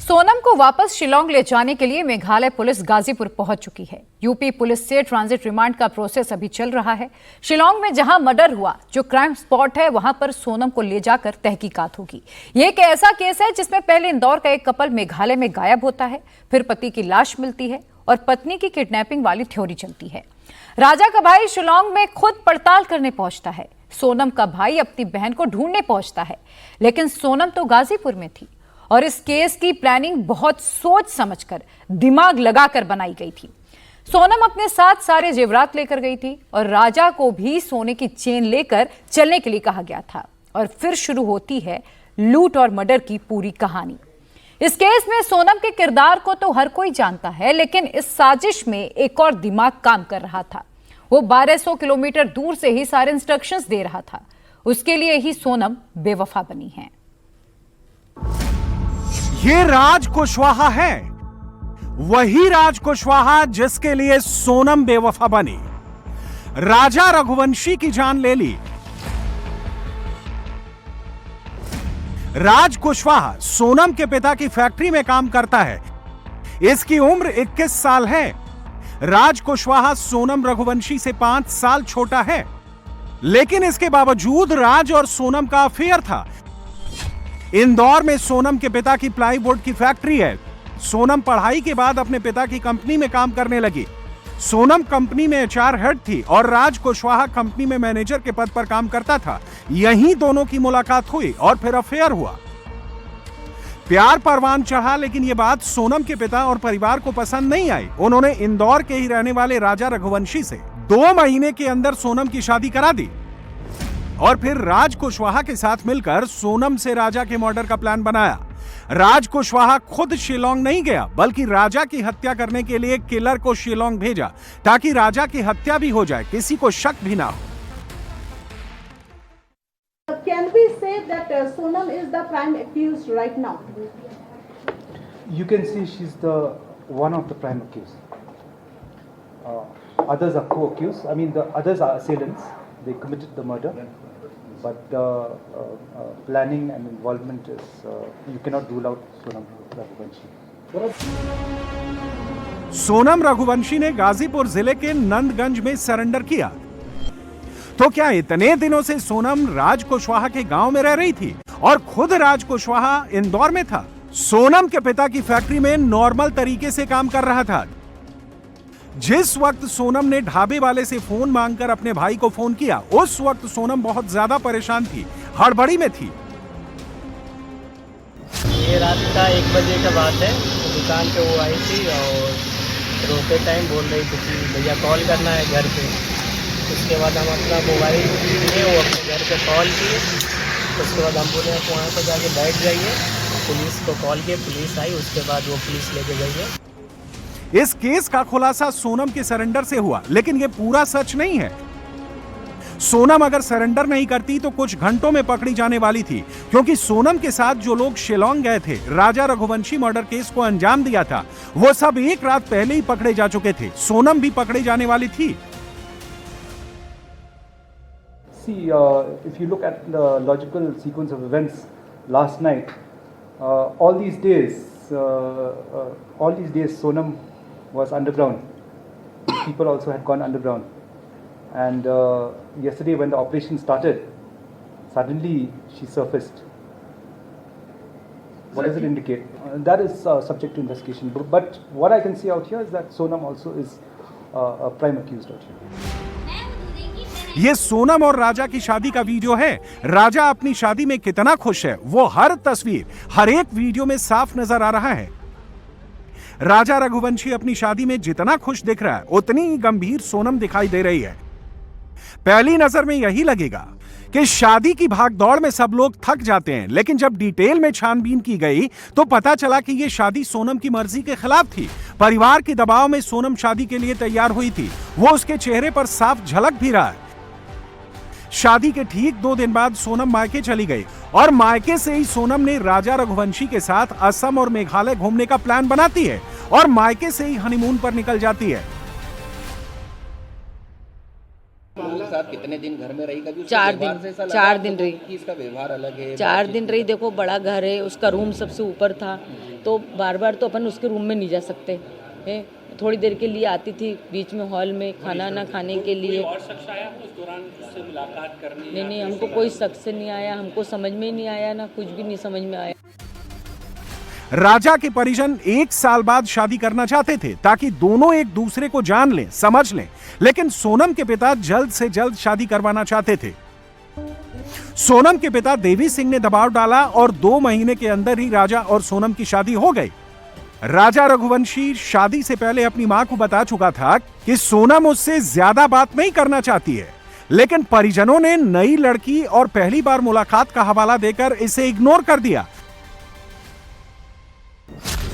सोनम को वापस शिलांग ले जाने के लिए मेघालय पुलिस गाजीपुर पहुंच चुकी है। यूपी पुलिस से ट्रांजिट रिमांड का प्रोसेस अभी चल रहा है। शिलांग में जहां मर्डर हुआ, जो क्राइम स्पॉट है, वहां पर सोनम को ले जाकर तहकीकात होगी। ये एक ऐसा केस है जिसमें पहले इंदौर का एक कपल मेघालय में गायब होता है, फिर पति की लाश मिलती है और पत्नी की किडनैपिंग वाली थ्योरी चलती है। राजा का भाई शिलांग में खुद पड़ताल करने पहुंचता है। सोनम का भाई अपनी बहन को ढूंढने पहुंचता है, लेकिन सोनम तो गाजीपुर में थी और इस केस की प्लानिंग बहुत सोच समझकर, दिमाग लगाकर बनाई गई थी। सोनम अपने साथ सारे जेवरात लेकर गई थी और राजा को भी सोने की चेन लेकर चलने के लिए कहा गया था। और फिर शुरू होती है लूट और मर्डर की पूरी कहानी। इस केस में सोनम के किरदार को तो हर कोई जानता है, लेकिन इस साजिश में एक और दिमाग काम कर रहा था। वो 1200 किलोमीटर दूर से ही सारे इंस्ट्रक्शंस दे रहा था। उसके लिए ही सोनम बेवफा बनी है। ये राज कुशवाहा है, वही राज कुशवाहा जिसके लिए सोनम बेवफा बनी। राजा रघुवंशी की जान ले ली। राज कुशवाहा सोनम के पिता की फैक्ट्री में काम करता है। इसकी उम्र 21 साल है। राज कुशवाहा सोनम रघुवंशी से 5 साल छोटा है, लेकिन इसके बावजूद राज और सोनम का अफेयर था। इंदौर में सोनम के पिता की प्लाईवुड की फैक्ट्री है। सोनम पढ़ाई के बाद अपने पिता की कंपनी में काम करने लगी। सोनम कंपनी में एचआर हेड थी और राज कुशवाहा कंपनी में मैनेजर के पद पर काम करता था। यहीं दोनों की मुलाकात हुई और फिर अफेयर हुआ। प्यार परवान चढ़ा, लेकिन यह बात सोनम के पिता और परिवार को पसंद नहीं आई। उन्होंने इंदौर के ही रहने वाले राजा रघुवंशी से 2 महीने के अंदर सोनम की शादी करा दी और फिर राज कुशवाहा के साथ मिलकर सोनम से राजा के मर्डर का प्लान बनाया। राज कुशवाहा खुद शिलांग नहीं गया, बल्कि राजा की हत्या करने के लिए किलर को शिलांग भेजा, ताकि राजा की हत्या भी हो जाए, किसी को शक भी ना हो। Can we say that Sonam is the prime accused right now? You can see she's the one of the prime accused. Others are co-accused. I mean, the others are assailants. They committed the murder, but the planning and involvement is you cannot rule out Sonam Raghuvanshi. Sonam Raghuvanshi ने गाजीपुर जिले के नंदगंज में surrender किया। तो क्या इतने दिनों से सोनम राज कुशवाहा के गांव में रह रही थी और खुद राज कुशवाहा इंदौर में था? सोनम के पिता की फैक्ट्री में नॉर्मल तरीके से काम कर रहा था। जिस वक्त सोनम ने ढाबे वाले से फोन मांगकर अपने भाई को फोन किया, उस वक्त सोनम बहुत ज्यादा परेशान थी, हड़बड़ी में थी। ये रात का 1 बजे का बात है। तो दुकान पे वो आई थी और रोते टाइम बोल रही थी कि भैया कॉल करना है घर पे। उसके बाद हम अपना मोबाइल लिए, वो अपने घर पे कॉल किए। उसके बाद हम बोले आप वहाँ पर जाके बैठ जाइए। पुलिस को कॉल किए, पुलिस आई। उसके बाद वो पुलिस लेके गई है। इस केस का खुलासा सोनम के सरेंडर से हुआ, लेकिन यह पूरा सच नहीं है। सोनम अगर सरेंडर नहीं करती तो कुछ घंटों में पकड़ी जाने वाली थी, क्योंकि सोनम के साथ जो लोग शिलांग गए थे राजा रघुवंशी मर्डर केस को अंजाम दिया था, वो सब एक रात पहले ही पकड़े जा चुके थे। सोनम भी पकड़ी जाने वाली थी। See, if you look at the logical sequence of events last night, all these days Sonam was underground. People also had gone underground, and yesterday when the operation started, suddenly she surfaced. What does it indicate? That is subject to investigation. But what I can see out here is that Sonam also is a prime accused out here. ये सोनम और राजा की शादी का video है। राजा अपनी शादी में कितना खुश है, वो हर तस्वीर, हर एक वीडियो में साफ नजर आ रहा है। राजा रघुवंशी अपनी शादी में जितना खुश दिख रहा है, उतनी ही गंभीर सोनम दिखाई दे रही है। पहली नजर में यही लगेगा कि शादी की भागदौड़ में सब लोग थक जाते हैं, लेकिन जब डिटेल में छानबीन की गई तो पता चला कि यह शादी सोनम की मर्जी के खिलाफ थी। परिवार के दबाव में सोनम शादी के लिए तैयार हुई थी, वो उसके चेहरे पर साफ झलक भी रहा है। शादी के ठीक 2 दिन बाद सोनम मायके चली गई और मायके से ही सोनम ने राजा रघुवंशी के साथ असम और मेघालय घूमने का प्लान बनाती है और मायके से ही हनीमून पर निकल जाती है। साथ कितने दिन घर में रही? कभी 4 दिन रही। कि इसका व्यवहार अलग है, 4 दिन रही। देखो, बड़ा घर है, उसका रूम सबसे ऊपर था, तो बार बार तो अपन उसके रूम में नहीं जा सकते हैं। थोड़ी देर के लिए आती थी बीच में हॉल में खाना ना खाने के लिए। और शख्स आया उस दौरान उससे मुलाकात करने? नहीं, हमको कोई शख्स नहीं आया, हमको समझ में ही नहीं आया, ना कुछ भी नहीं समझ में आया। राजा के परिजन 1 साल बाद शादी करना चाहते थे ताकि दोनों एक दूसरे को जान लें, समझ लें, लेकिन सोनम के पिता जल्द से जल्द शादी करवाना चाहते थे। सोनम के पिता देवी सिंह ने दबाव डाला और 2 महीने के अंदर ही राजा और सोनम की शादी हो गई। राजा रघुवंशी शादी से पहले अपनी मां को बता चुका था कि सोनम उससे ज्यादा बात नहीं करना चाहती है, लेकिन परिजनों ने नई लड़की और पहली बार मुलाकात का हवाला देकर इसे इग्नोर कर दिया।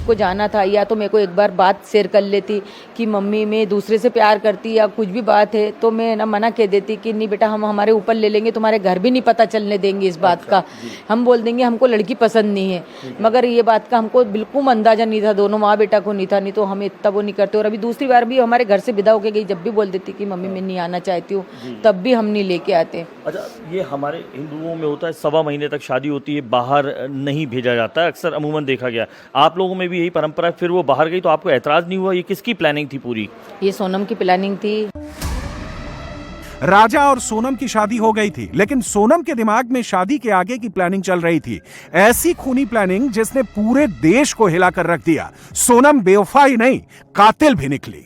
को जाना था, या तो मेरे को एक बार बात शेयर कर लेती कि मम्मी मैं दूसरे से प्यार करती या कुछ भी बात है, तो मैं ना मना कह देती कि नहीं बेटा हम हमारे ऊपर ले लेंगे, तुम्हारे घर भी नहीं पता चलने देंगे इस बात का। हम बोल देंगे हमको लड़की पसंद नहीं है, मगर ये बात का हमको बिल्कुल अंदाजा नहीं था, दोनों माँ बेटा को नहीं था, नहीं तो हम इतना वो नहीं करते। और अभी दूसरी बार भी हमारे घर से विदा होके गई, जब भी बोल देती कि मम्मी मैं नहीं आना चाहती हूँ, तब भी हम नहीं लेके आते। अच्छा, ये हमारे हिंदुओं में होता है 1.25 महीने तक शादी होती है, बाहर नहीं भेजा जाता, अक्सर अमूमन देखा गया। आप लोगों में भी यही परंपरा है? फिर वो बाहर गई तो आपको एतराज नहीं हुआ? ये किसकी प्लानिंग थी पूरी? ये सोनम की प्लानिंग थी। राजा और सोनम की शादी हो गई थी, लेकिन सोनम के दिमाग में शादी के आगे की प्लानिंग चल रही थी। ऐसी खूनी प्लानिंग जिसने पूरे देश को हिलाकर रख दिया। सोनम बेवफा ही नहीं, कातिल भी निकली।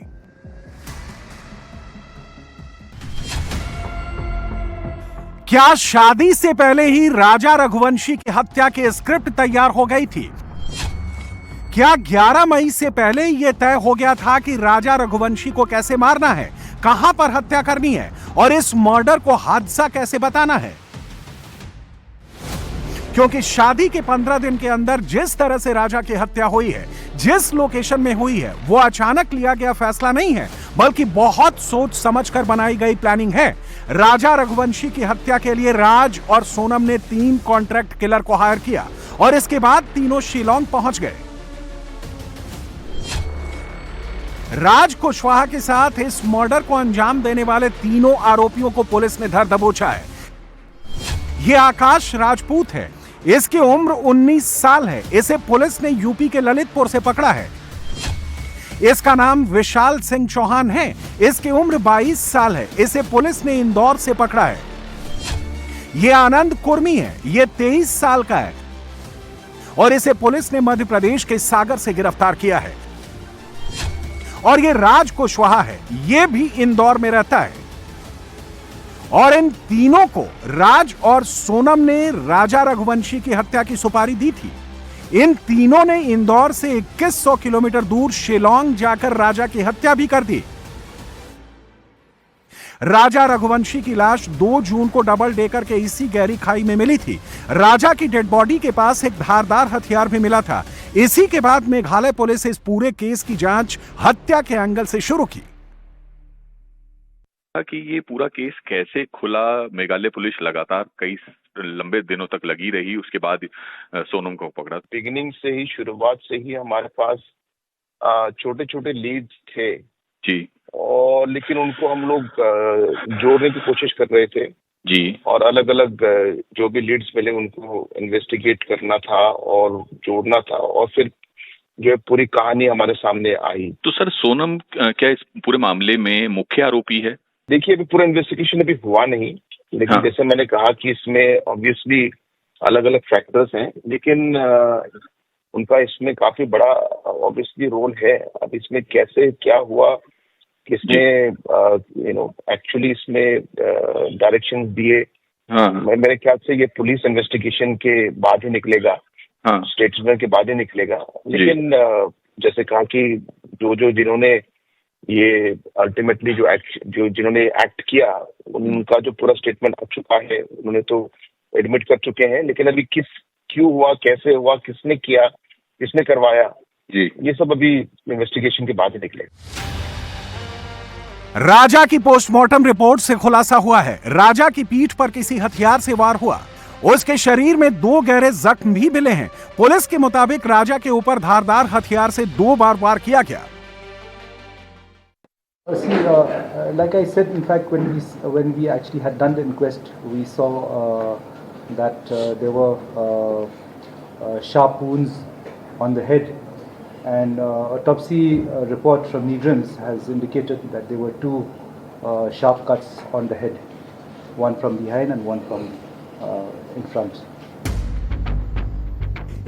क्या शादी से पहले ही राजा रघुवंशी की हत्या की स्क्रिप्ट तैयार हो गई थी? क्या 11 मई से पहले यह तय हो गया था कि राजा रघुवंशी को कैसे मारना है, कहां पर हत्या करनी है और इस मर्डर को हादसा कैसे बताना है? क्योंकि शादी के 15 दिन के अंदर जिस तरह से राजा की हत्या हुई है, जिस लोकेशन में हुई है, वो अचानक लिया गया फैसला नहीं है, बल्कि बहुत सोच समझकर बनाई गई प्लानिंग है। राजा रघुवंशी की हत्या के लिए राज और सोनम ने 3 कॉन्ट्रैक्ट किलर को हायर किया और इसके बाद तीनों शिलोंग पहुंच गए। राज कुशवाहा के साथ इस मर्डर को अंजाम देने वाले तीनों आरोपियों को पुलिस ने धर दबोचा है। यह आकाश राजपूत है, इसकी उम्र 19 साल है। इसे पुलिस ने यूपी के ललितपुर से पकड़ा है। इसका नाम विशाल सिंह चौहान है, इसकी उम्र 22 साल है। इसे पुलिस ने इंदौर से पकड़ा है। यह आनंद कुर्मी है, यह 23 साल का है और इसे पुलिस ने मध्य प्रदेश के सागर से गिरफ्तार किया है। और ये राज कुशवाहा है, ये भी इंदौर में रहता है। और इन तीनों को राज और सोनम ने राजा रघुवंशी की हत्या की सुपारी दी थी। इन तीनों ने इंदौर से 2100 किलोमीटर दूर शिलोंग जाकर राजा की हत्या भी कर दी। राजा रघुवंशी की लाश 2 जून को डबल डेकर के इसी गहरी खाई में मिली थी। राजा की डेड बॉडी के पास एक धारदार हथियार भी मिला था। इसी के बाद मेघालय पुलिस इस पूरे केस की जांच हत्या के एंगल से शुरू की। कि ये पूरा केस कैसे खुला, मेघालय पुलिस लगातार कई लंबे दिनों तक लगी रही, उसके बाद सोनम को पकड़ा। बिगिनिंग से ही, शुरुआत से ही हमारे पास छोटे छोटे लीड्स थे जी, और लेकिन उनको हम लोग जोड़ने की कोशिश कर रहे थे जी, और अलग अलग जो भी लीड्स मिले उनको इन्वेस्टिगेट करना था और जोड़ना था, और फिर जो है पूरी कहानी हमारे सामने आई। तो सर, सोनम क्या इस पूरे मामले में मुख्य आरोपी है? देखिए, अभी पूरा इन्वेस्टिगेशन अभी हुआ नहीं, लेकिन हाँ। जैसे मैंने कहा कि इसमें ऑब्वियसली अलग अलग फैक्टर्स हैं, लेकिन उनका इसमें काफी बड़ा ऑब्वियसली रोल है। अब इसमें कैसे क्या हुआ, किसने एक्चुअली इसमें डायरेक्शन दिए, हाँ। मेरे ख्याल से ये पुलिस इन्वेस्टिगेशन के बाद ही निकलेगा, हाँ। स्टेटमेंट के बाद ही निकलेगा। लेकिन जैसे कहा कि जिन्होंने ये अल्टीमेटली जिन्होंने एक्ट किया, उनका जो पूरा स्टेटमेंट आ चुका है, उन्होंने तो एडमिट कर चुके हैं, लेकिन अभी क्यों हुआ, कैसे हुआ, किसने किया, किसने करवाया जी, ये सब अभी इन्वेस्टिगेशन के बाद ही निकलेगा। राजा की पोस्टमार्टम रिपोर्ट से खुलासा हुआ है, राजा की पीठ पर किसी हथियार से वार हुआ। उसके शरीर में 2 गहरे जख्म भी मिले हैं। पुलिस के मुताबिक राजा के ऊपर धारदार हथियार से 2 बार वार किया गया। See, like I said, in fact, when we actually had done the inquest, we saw that there were sharp wounds on the head, and autopsy report from NIGRIMS has indicated that there were two sharp cuts on the head, one from behind and one from in front.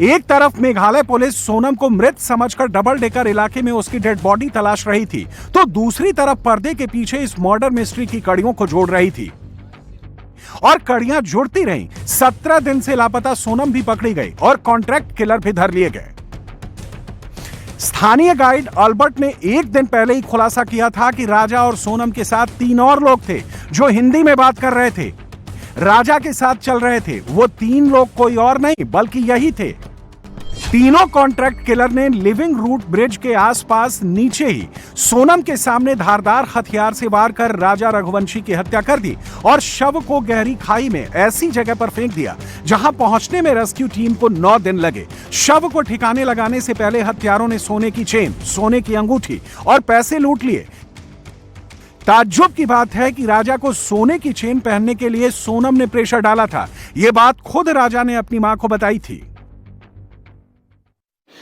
एक तरफ Meghalaya police Sonam को मृत समझकर double decker इलाके में उसकी dead body तलाश रही थी, तो दूसरी तरफ पर्दे के पीछे इस मर्डर मिस्ट्री की कड़ियों को जोड़ रही थी और कड़ियां जुड़ती रहीं। 17 दिन से लापता सोनम भी पकड़ी गई और कॉन्ट्रैक्ट किलर भी धर लिए गए। स्थानीय गाइड अल्बर्ट ने एक दिन पहले ही खुलासा किया था कि राजा और सोनम के साथ 3 और लोग थे जो हिंदी में बात कर रहे थे। राजा के साथ चल रहे थे वो 3 लोग कोई और नहीं बल्कि यही थे। तीनों कॉन्ट्रैक्ट किलर ने लिविंग रूट ब्रिज के आसपास नीचे ही सोनम के सामने धारदार हथियार से वार कर राजा रघुवंशी की हत्या कर दी और शव को गहरी खाई में ऐसी जगह पर फेंक दिया जहां पहुंचने में रेस्क्यू टीम को 9 दिन लगे। शव को ठिकाने लगाने से पहले हत्यारों ने सोने की चेन, सोने की अंगूठी और पैसे लूट लिए। ताज्जुब की बात है कि राजा को सोने की चेन पहनने के लिए सोनम ने प्रेशर डाला था। यह बात खुद राजा ने अपनी मां को बताई थी।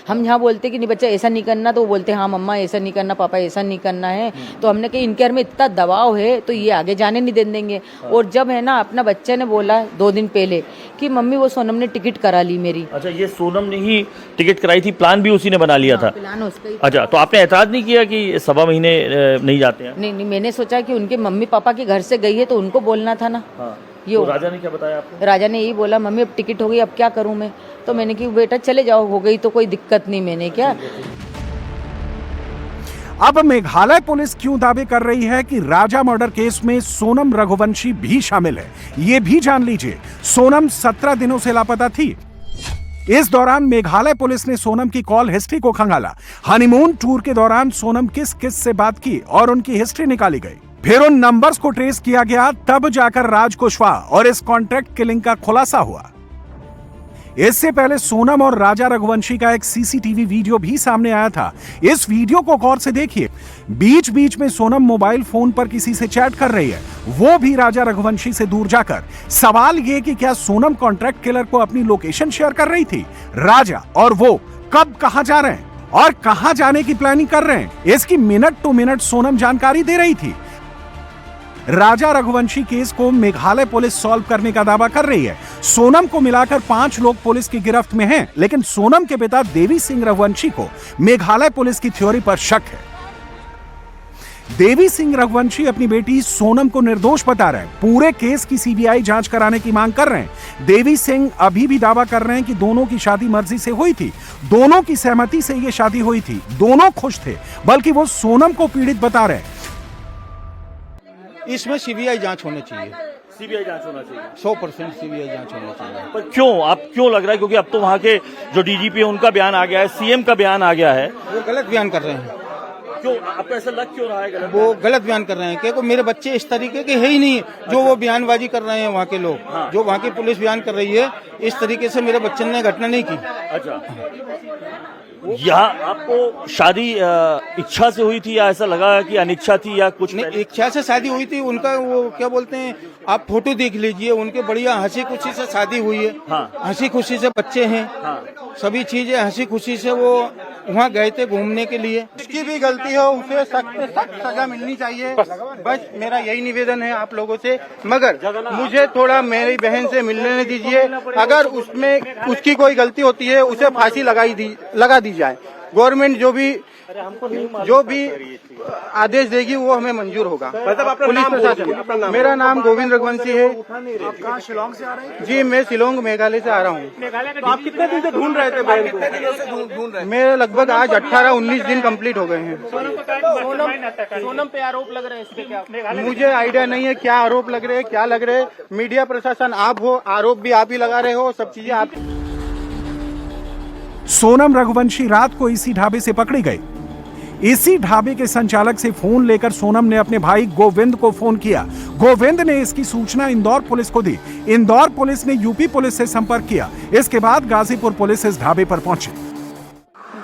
हम यहाँ बोलते कि नहीं बच्चा ऐसा नहीं करना, तो वो बोलते हाँ मम्मा ऐसा नहीं करना, पापा ऐसा नहीं करना है। तो हमने कहा इनके घर में इतना दबाव है तो ये आगे जाने नहीं देंगे। और जब है ना अपना बच्चे ने बोला 2 दिन पहले कि मम्मी वो सोनम ने टिकट करा ली मेरी। अच्छा, ये सोनम ने ही टिकट कराई थी, प्लान भी उसी ने बना लिया था? प्लान उसका ही। अच्छा, तो आपने एतराज नहीं किया कि 1.25 महीने नहीं जाते हैं? नहीं, मैंने सोचा कि उनके मम्मी पापा के घर से गई है तो उनको बोलना था ना। तो राजा ने क्या बताया आपको? राजा ने यही बोला मम्मी अब टिकट हो गई, अब क्या करूं मैं। तो मैंने कि बेटा चले जाओ, हो गई तो कोई दिक्कत नहीं। मैंने क्या अब मेघालय पुलिस क्यों दावे कर रही है कि राजा मर्डर केस में सोनम रघुवंशी भी शामिल है, ये भी जान लीजिए। सोनम 17 दिनों से लापता थी। इस दौरान मेघालय पुलिस ने सोनम की कॉल हिस्ट्री को खंगाला। हनीमून टूर के दौरान सोनम किस किस से बात की और उनकी हिस्ट्री निकाली गई। फिर उन नंबर्स को ट्रेस किया गया, तब जाकर राज कुशवाहा और इस कॉन्ट्रैक्ट किलिंग का खुलासा हुआ। इससे पहले सोनम और राजा रघुवंशी का एक सीसीटीवी वीडियो भी सामने आया था। इस वीडियो को गौर से देखिए। बीच बीच में सोनम मोबाइल फोन पर किसी से चैट कर रही है, वो भी राजा रघुवंशी से दूर जाकर। सवाल ये कि क्या सोनम कॉन्ट्रैक्ट किलर को अपनी लोकेशन शेयर कर रही थी? राजा और वो कब कहां जा रहे हैं और कहां जाने की प्लानिंग कर रहे हैं, इसकी मिनट टू मिनट सोनम जानकारी दे रही थी। राजा रघुवंशी केस को मेघालय पुलिस सॉल्व करने का दावा कर रही है। सोनम को मिलाकर 5 लोग पुलिस की गिरफ्त में हैं, लेकिन सोनम के पिता देवी सिंह रघुवंशी को मेघालय पुलिस की थ्योरी पर शक है। देवी सिंह रघुवंशी अपनी बेटी सोनम को निर्दोष बता रहे हैं, पूरे केस की सीबीआई जांच कराने की मांग कर रहे हैं। देवी सिंह अभी भी दावा कर रहे हैं कि दोनों की शादी मर्जी से हुई थी, दोनों की सहमति से यह शादी हुई थी, दोनों खुश थे, बल्कि वो सोनम को पीड़ित बता रहे हैं। इसमें सीबीआई जांच होनी चाहिए। सीबीआई जांच होना चाहिए, 100% सीबीआई जांच होनी चाहिए। पर क्यों, आप क्यों लग रहा है? क्योंकि अब तो वहाँ के जो डीजीपी है उनका बयान आ गया है, सीएम का बयान आ गया है। वो गलत बयान कर रहे हैं। क्यों आपको ऐसा लग क्यों रहा है गलत? वो गलत बयान कर रहे हैं क्योंकि मेरे बच्चे इस तरीके के है ही नहीं जो वो बयानबाजी कर रहे हैं वहाँ के लोग। हाँ। जो वहाँ की पुलिस बयान कर रही है, इस तरीके से मेरे बच्चे ने घटना नहीं की। अच्छा, यहाँ आपको शादी इच्छा से हुई थी या ऐसा लगा कि अनिच्छा थी या कुछ? नहीं, इच्छा से शादी हुई थी। उनका वो क्या बोलते हैं, आप फोटो देख लीजिए, उनके बढ़िया हंसी खुशी से शादी हुई है। हाँ। हंसी खुशी से बच्चे हैं। हाँ। सभी चीजें हंसी खुशी से वो वहाँ गए थे घूमने के लिए। जिसकी भी गलती हो उसे सख्त सजा मिलनी चाहिए। बस मेरा यही निवेदन है आप लोगों से। मगर मुझे थोड़ा मेरी बहन से मिलने दीजिए। अगर उसमें उसकी कोई गलती होती है उसे फांसी लगा दी जाए। गवर्नमेंट जो भी आदेश देगी वो हमें मंजूर होगा। पुलिस प्रशासन। मेरा नाम गोविंद रघुवंशी है। आप कहाँ शिलोंग से आ रहे हैं? जी, मैं शिलोंग मेघालय से आ रहा हूँ। तो आप कितने दिन से ढूंढ रहे थे बहन को? कितने दिनों से ढूंढ रहे? मेरे लगभग आज 18-19 दिन कंप्लीट हो गए हैं। सोनम पे आरोप लग रहे हैं, इस पे क्या? मुझे आइडिया नहीं है क्या आरोप लग रहे हैं, क्या लग रहे हैं। मीडिया प्रशासन आप हो, आरोप भी आप ही लगा रहे हो, सब चीजें आप। सोनम रघुवंशी रात को इसी ढाबे से पकड़ी गई। इसी ढाबे के संचालक से फोन लेकर सोनम ने अपने भाई गोविंद को फोन किया। गोविंद ने इसकी सूचना इंदौर पुलिस को दी। इंदौर पुलिस ने यूपी पुलिस से संपर्क किया। इसके बाद गाजीपुर पुलिस इस ढाबे पर पहुंची।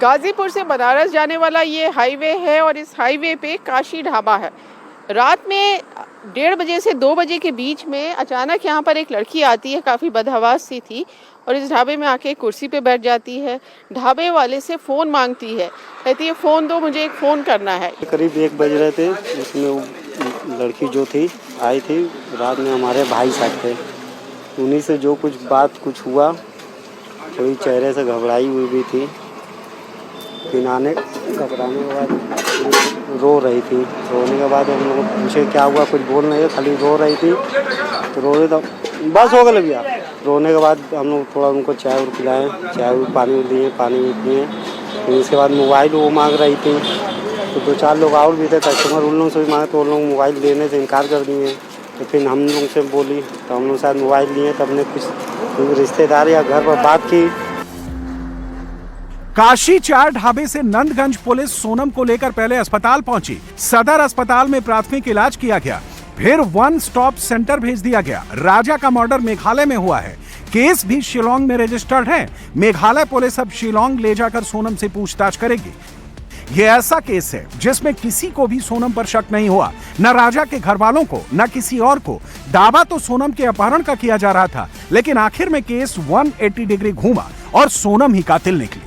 गाजीपुर से बनारस जाने वाला ये हाईवे है और इस हाईवे पे काशी ढाबा है। रात में 1:30 बजे से 2 बजे के बीच में अचानक यहाँ पर एक लड़की आती है, काफ़ी बदहवास सी थी, और इस ढाबे में आके कुर्सी पे बैठ जाती है, ढाबे वाले से फ़ोन मांगती है, कहती है फ़ोन दो, मुझे एक फ़ोन करना है। करीब 1 बज रहे थे, उसमें वो लड़की जो थी आई थी, रात में हमारे भाई साथ थे, उन्हीं से जो कुछ हुआ, थोड़ी चेहरे से घबराई हुई भी थी, घबराने के बाद रो रही थी। रोने के बाद हम लोग पूछे क्या हुआ, कुछ बोल नहीं, खाली रो रही थी। तो रो रहे तो बस हो गया भैया। रोने के बाद हम लोग थोड़ा उनको चाय पिलाएं, चाय पानी दिए, पानी पिए। फिर इसके बाद मोबाइल वो मांग रही थी, तो 2-4 लोग और भी थे कस्टमर, उन लोगों से भी मांगे तो उन लोग मोबाइल देने से इनकार कर दिए। तो फिर हम लोग से बोली तो हम लोग शायद मोबाइल लिए, तब ने कुछ रिश्तेदार या घर पर बात की। काशी 4 ढाबे से नंदगंज पुलिस सोनम को लेकर पहले अस्पताल पहुंची। सदर अस्पताल में प्राथमिक इलाज किया गया, फिर वन स्टॉप सेंटर भेज दिया गया। राजा का मर्डर मेघालय में हुआ है, केस भी शिलोंग में रजिस्टर्ड है। मेघालय पुलिस अब शिलोंग ले जाकर सोनम से पूछताछ करेगी। यह ऐसा केस है जिसमें किसी को भी सोनम पर शक नहीं हुआ, न राजा के घर वालों को, न किसी और को। दावा तो सोनम के अपहरण का किया जा रहा था, लेकिन आखिर में केस 180 डिग्री घूमा और सोनम ही कातिल निकली।